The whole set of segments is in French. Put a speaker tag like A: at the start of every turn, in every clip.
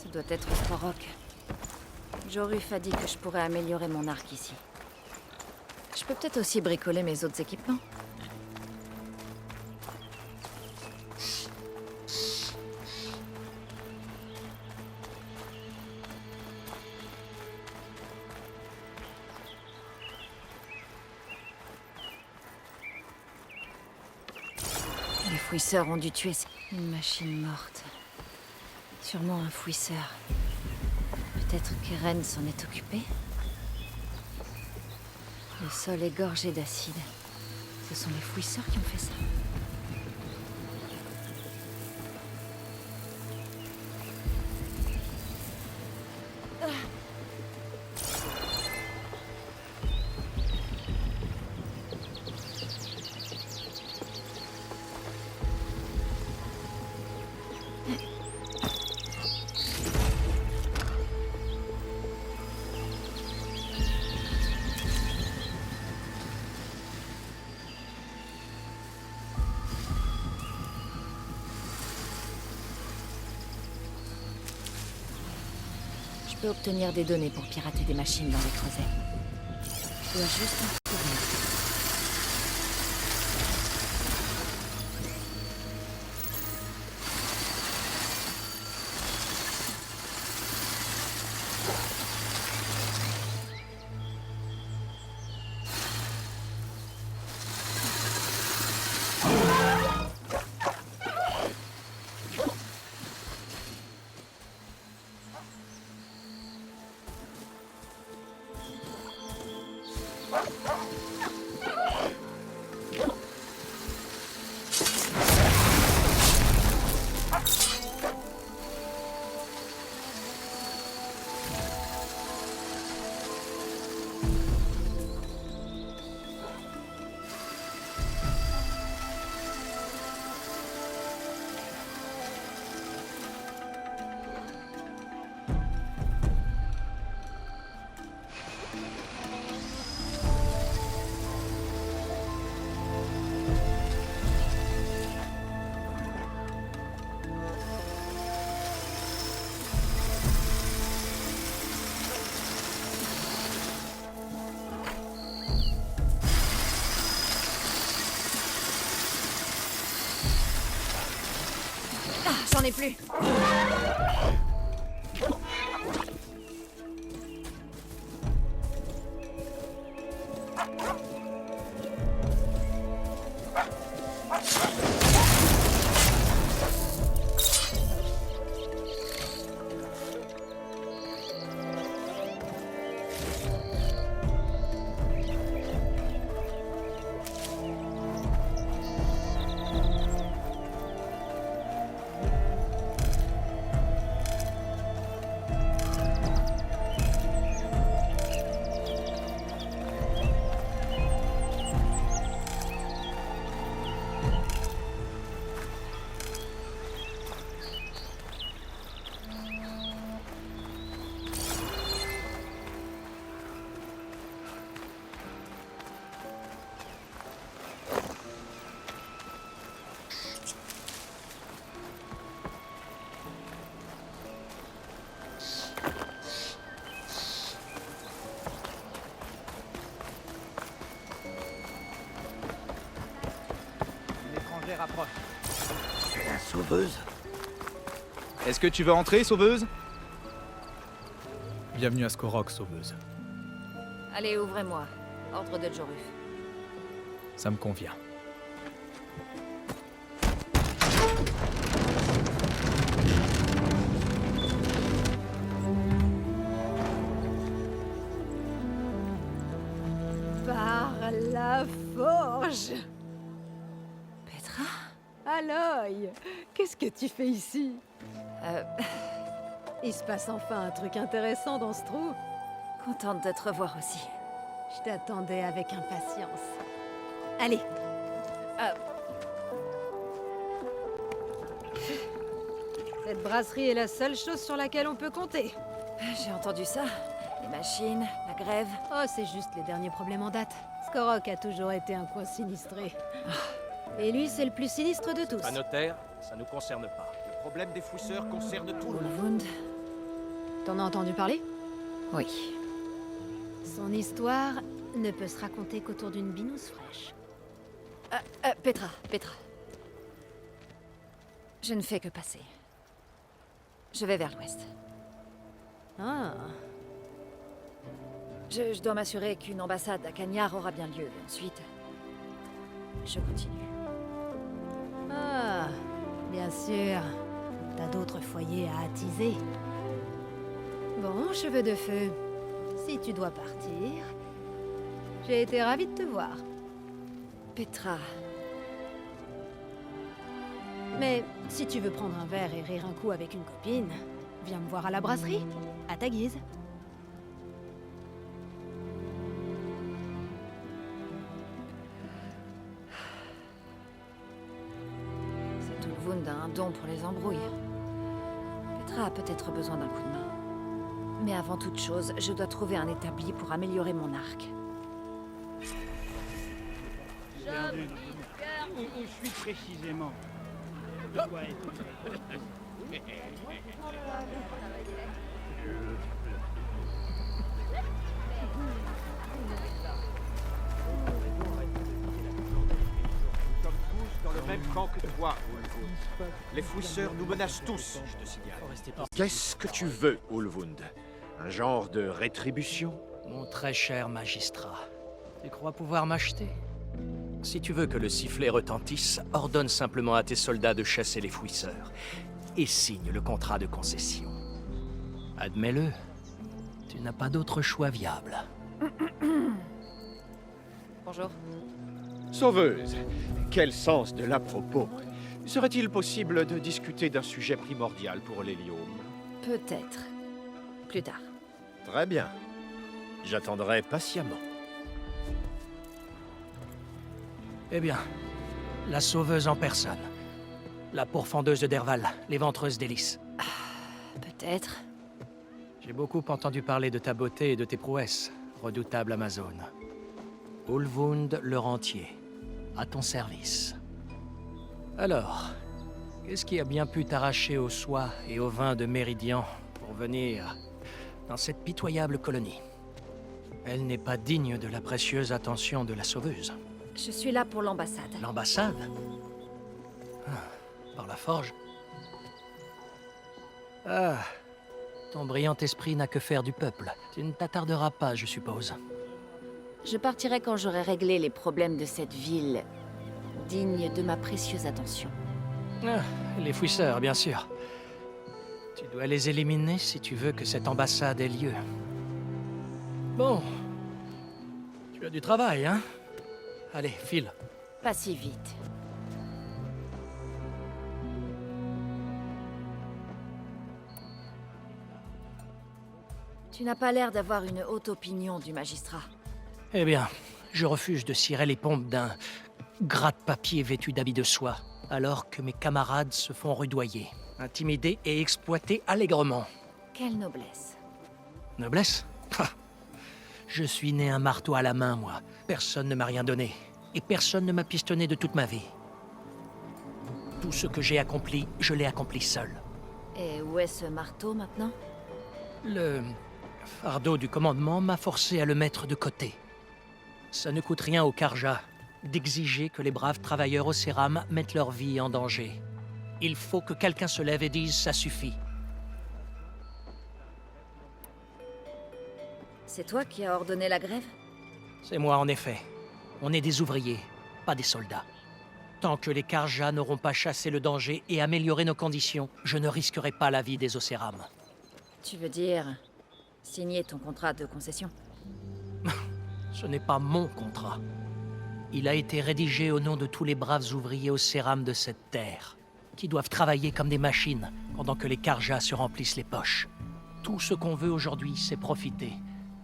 A: Ça doit être Skorok. Joruf a dit que je pourrais améliorer mon arc ici. Je peux peut-être aussi bricoler mes autres équipements. Les fouisseurs ont dû tuer une machine morte. Sûrement un fouisseur. Peut-être qu'Eren s'en est occupé? Le sol est gorgé d'acide. Ce sont les fouisseurs qui ont fait ça. Je peux obtenir des données pour pirater des machines dans les creusets. Je dois juste en trouver. J'en ai plus.
B: Rapproche.
C: La sauveuse?
B: Est-ce que tu veux entrer, sauveuse? Bienvenue à Skorok, sauveuse.
A: Allez, ouvrez-moi. Ordre de Joruf.
B: Ça me convient.
D: Par la forge!
A: Petra?
D: Aloy, qu'est-ce que tu fais ici?
A: Euh...
D: Il se passe enfin un truc intéressant dans ce trou.
A: Contente de te revoir aussi.
D: Je t'attendais avec impatience. Allez. Cette brasserie est la seule chose sur laquelle on peut compter.
A: J'ai entendu ça. Les machines, la grève.
D: Oh, c'est juste les derniers problèmes en date. Skorok a toujours été un coin sinistré. Et lui, c'est le plus sinistre de tous.
C: À notaire, ça nous concerne pas. Le problème des fouisseurs concerne tout le monde.
A: Ulvund,
D: T'en as entendu parler?
A: Oui.
D: Son histoire ne peut se raconter qu'autour d'une binouse fraîche.
A: Petra. Je ne fais que passer. Je vais vers l'ouest.
D: Ah,
A: Je dois m'assurer qu'une ambassade à Cagnard aura bien lieu. Ensuite, je continue.
D: ah, bien sûr. T'as d'autres foyers à attiser. Bon, cheveux de feu, si tu dois partir, j'ai été ravie de te voir.
A: Petra,
D: Mais si tu veux prendre un verre et rire un coup avec une copine, viens me voir à la brasserie, à ta guise.
A: cet Ulvund a un don pour les embrouilles. Petra a peut-être besoin d'un coup de main. Mais avant toute chose, je dois trouver un établi pour améliorer mon arc.
E: Où suis précisément? De quoi est-il?
C: Nous sommes tous dans le même camp que toi, Ulvund. Les fouisseurs nous menacent tous, je te signale. Qu'est-ce que tu veux, Ulvund? Un genre de rétribution?
F: Mon très cher magistrat, tu crois pouvoir m'acheter? Si tu veux que le sifflet retentisse, ordonne simplement à tes soldats de chasser les fouisseurs et signe le contrat de concession. Admets-le, tu n'as pas d'autre choix viable.
A: Bonjour.
C: Sauveuse, quel sens de l'à-propos. Serait-il possible de discuter d'un sujet primordial pour l'hélium?
A: Peut-être. Plus tard.
C: Très bien. J'attendrai patiemment.
F: Eh bien, la sauveuse en personne. La pourfendeuse de Derval, l'éventreuse d'hélice.
A: Peut-être.
F: J'ai beaucoup entendu parler de ta beauté et de tes prouesses, redoutable Amazone. Ulvund le Rentier, à ton service. Alors, qu'est-ce qui a bien pu t'arracher aux soies et au vin de Méridian pour venir dans cette pitoyable colonie? Elle n'est pas digne de la précieuse attention de la sauveuse.
A: Je suis là pour l'ambassade.
F: L'ambassade? Par la forge? Ah, ton brillant esprit n'a que faire du peuple. Tu ne t'attarderas pas, je suppose.
A: Je partirai quand j'aurai réglé les problèmes de cette ville, digne de ma précieuse attention.
F: Ah, les fouisseurs, bien sûr. Tu dois les éliminer si tu veux que cette ambassade ait lieu. Bon. Tu as du travail, hein? Allez, file.
A: Pas si vite. Tu n'as pas l'air d'avoir une haute opinion du magistrat.
F: Eh bien, je refuse de cirer les pompes d'un gratte-papier vêtu d'habits de soie, alors que mes camarades se font rudoyer, intimidés et exploités allègrement.
A: Quelle noblesse.
F: Noblesse? Ha! Je suis né un marteau à la main, moi. Personne ne m'a rien donné. Et personne ne m'a pistonné de toute ma vie. Tout ce que j'ai accompli, je l'ai accompli seul.
A: Et où est ce marteau maintenant?
F: Le fardeau du commandement m'a forcé à le mettre de côté. Ça ne coûte rien aux Karja d'exiger que les braves travailleurs au Céram mettent leur vie en danger. Il faut que quelqu'un se lève et dise « ça suffit ».
A: C'est toi qui as ordonné la grève?
F: C'est moi, en effet. On est des ouvriers, pas des soldats. Tant que les Karja n'auront pas chassé le danger et amélioré nos conditions, je ne risquerai pas la vie des Océram.
A: Tu veux dire signer ton contrat de concession?
F: Ce n'est pas mon contrat. Il a été rédigé au nom de tous les braves ouvriers Océram de cette terre, qui doivent travailler comme des machines pendant que les Karja se remplissent les poches. Tout ce qu'on veut aujourd'hui, c'est profiter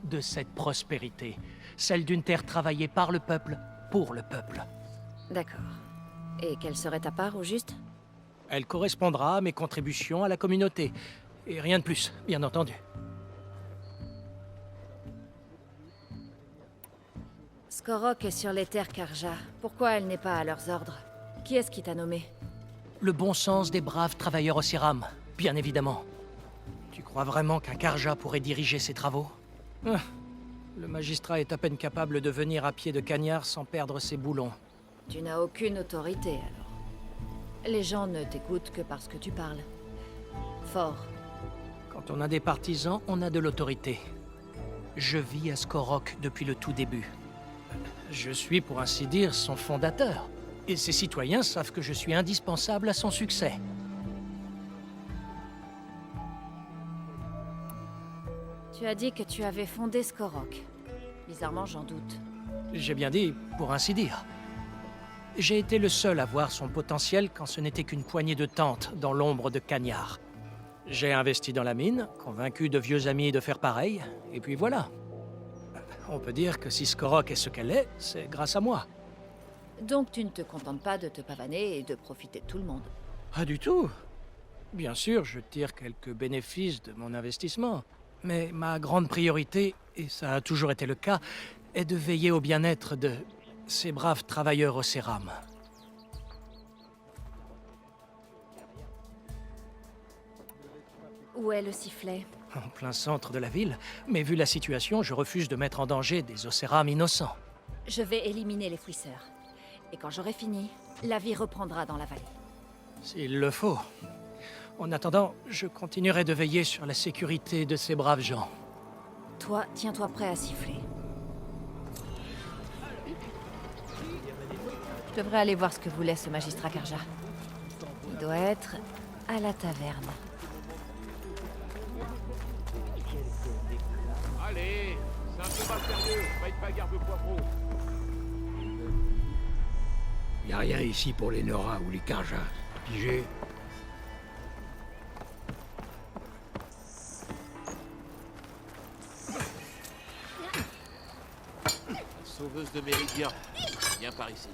F: de cette prospérité, celle d'une terre travaillée par le peuple, pour le peuple.
A: D'accord. Et quelle serait ta part, au juste?
F: Elle correspondra à mes contributions à la communauté, et rien de plus, bien entendu.
A: Skorok est sur les terres Karja. Pourquoi elle n'est pas à leurs ordres? Qui est-ce qui t'a nommé?
F: Le bon sens des braves travailleurs Océram, bien évidemment. Tu crois vraiment qu'un Karja pourrait diriger ces travaux? Ah, le magistrat est à peine capable de venir à pied de Cagnard sans perdre ses boulons.
A: Tu n'as aucune autorité, alors. Les gens ne t'écoutent que parce que tu parles. Fort.
F: Quand on a des partisans, on a de l'autorité. Je vis à Skorok depuis le tout début. Je suis, pour ainsi dire, son fondateur. Et ses citoyens savent que je suis indispensable à son succès.
A: Tu as dit que tu avais fondé Skorok. Bizarrement, j'en doute.
F: J'ai bien dit, pour ainsi dire. J'ai été le seul à voir son potentiel quand ce n'était qu'une poignée de tentes dans l'ombre de Cagnard. J'ai investi dans la mine, convaincu de vieux amis de faire pareil, et puis voilà. On peut dire que si Skorok est ce qu'elle est, c'est grâce à moi.
A: Donc tu ne te contentes pas de te pavaner et de profiter de tout le monde.
F: Pas du tout. Bien sûr, je tire quelques bénéfices de mon investissement. Mais ma grande priorité, et ça a toujours été le cas, est de veiller au bien-être de ces braves travailleurs au céram.
A: Où est le sifflet?
F: En plein centre de la ville, mais vu la situation, je refuse de mettre en danger des océram innocents.
A: Je vais éliminer les fouisseurs. Et quand j'aurai fini, la vie reprendra dans la vallée.
F: S'il le faut. En attendant, je continuerai de veiller sur la sécurité de ces braves gens.
A: Toi, tiens-toi prêt à siffler. Je devrais aller voir ce que voulait ce magistrat Karja. Il doit être à la taverne.
C: Allez, c'est un combat sérieux, pas une bagarre de poivreau.
G: Y a rien ici pour les Nora ou les Karja. Pigé.
C: Sauveuse de Méridien, viens par ici.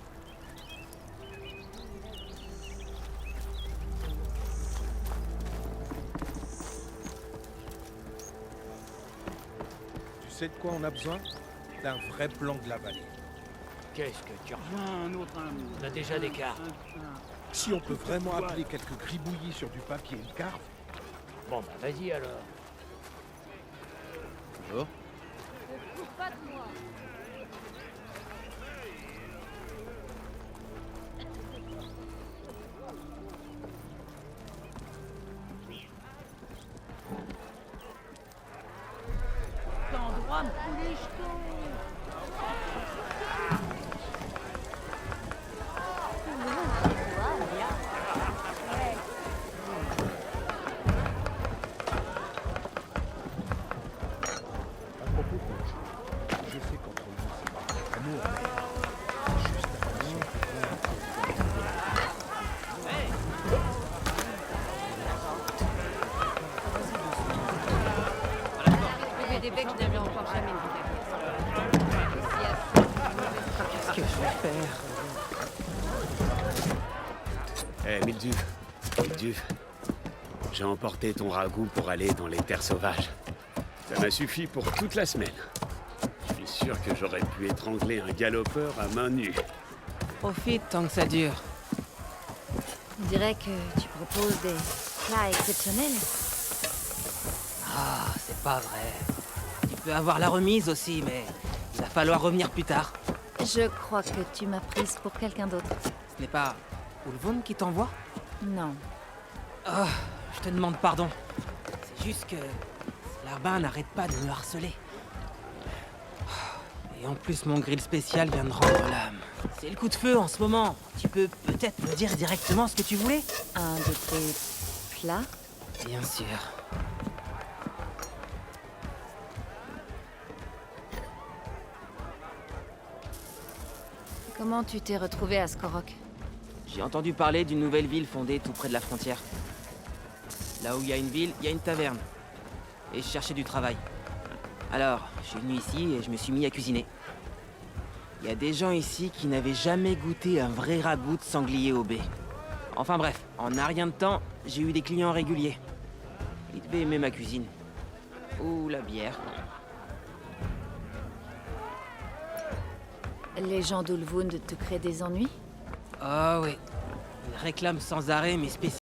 H: Tu sais de quoi on a besoin? D'un vrai plan de la vallée.
G: Qu'est-ce que tu
E: Un autre,
F: On a déjà des cartes.
H: Si on peut vraiment appeler quelques gribouillis sur du papier une carte,
G: Bon bah vas-y alors.
B: Bonjour.
H: je sais qu'entre nous c'est pas amour, mais juste
D: Bébé des becs, je n'avais encore jamais vu.
F: Qu'est-ce que je vais faire?
I: Milduve, j'ai emporté ton ragoût pour aller dans les terres sauvages. Ça m'a suffi pour toute la semaine. Je suis sûr que j'aurais pu étrangler un galopeur à main nue.
J: Profite tant que ça dure.
A: On dirait que tu proposes des plats exceptionnels.
J: Ah, c'est pas vrai. Tu peux avoir la remise aussi, mais il va falloir revenir plus tard.
A: Je crois que tu m'as prise pour quelqu'un d'autre.
J: Ce n'est pas Ulvund qui t'envoie?
A: Non.
J: Oh, je te demande pardon. C'est juste que Larbin n'arrête pas de me harceler. Et en plus, mon grill spécial vient de rendre l'âme. C'est le coup de feu en ce moment. Tu peux peut-être me dire directement ce que tu voulais?
A: Un de tes plats?
J: Bien sûr.
A: Comment tu t'es retrouvé à Skorok?
J: J'ai entendu parler d'une nouvelle ville fondée tout près de la frontière. Là où il y a une ville, il y a une taverne. Et je cherchais du travail. Alors, je suis venu ici et je me suis mis à cuisiner. Il y a des gens ici qui n'avaient jamais goûté un vrai ragoût de sanglier au bait. Enfin bref, en un rien de temps, j'ai eu des clients réguliers. Ils devaient aimer ma cuisine. Ou la bière.
A: Les gens d'Ulvund te créent des ennuis?
J: Oh oui. Ils réclament sans arrêt mes spécialités.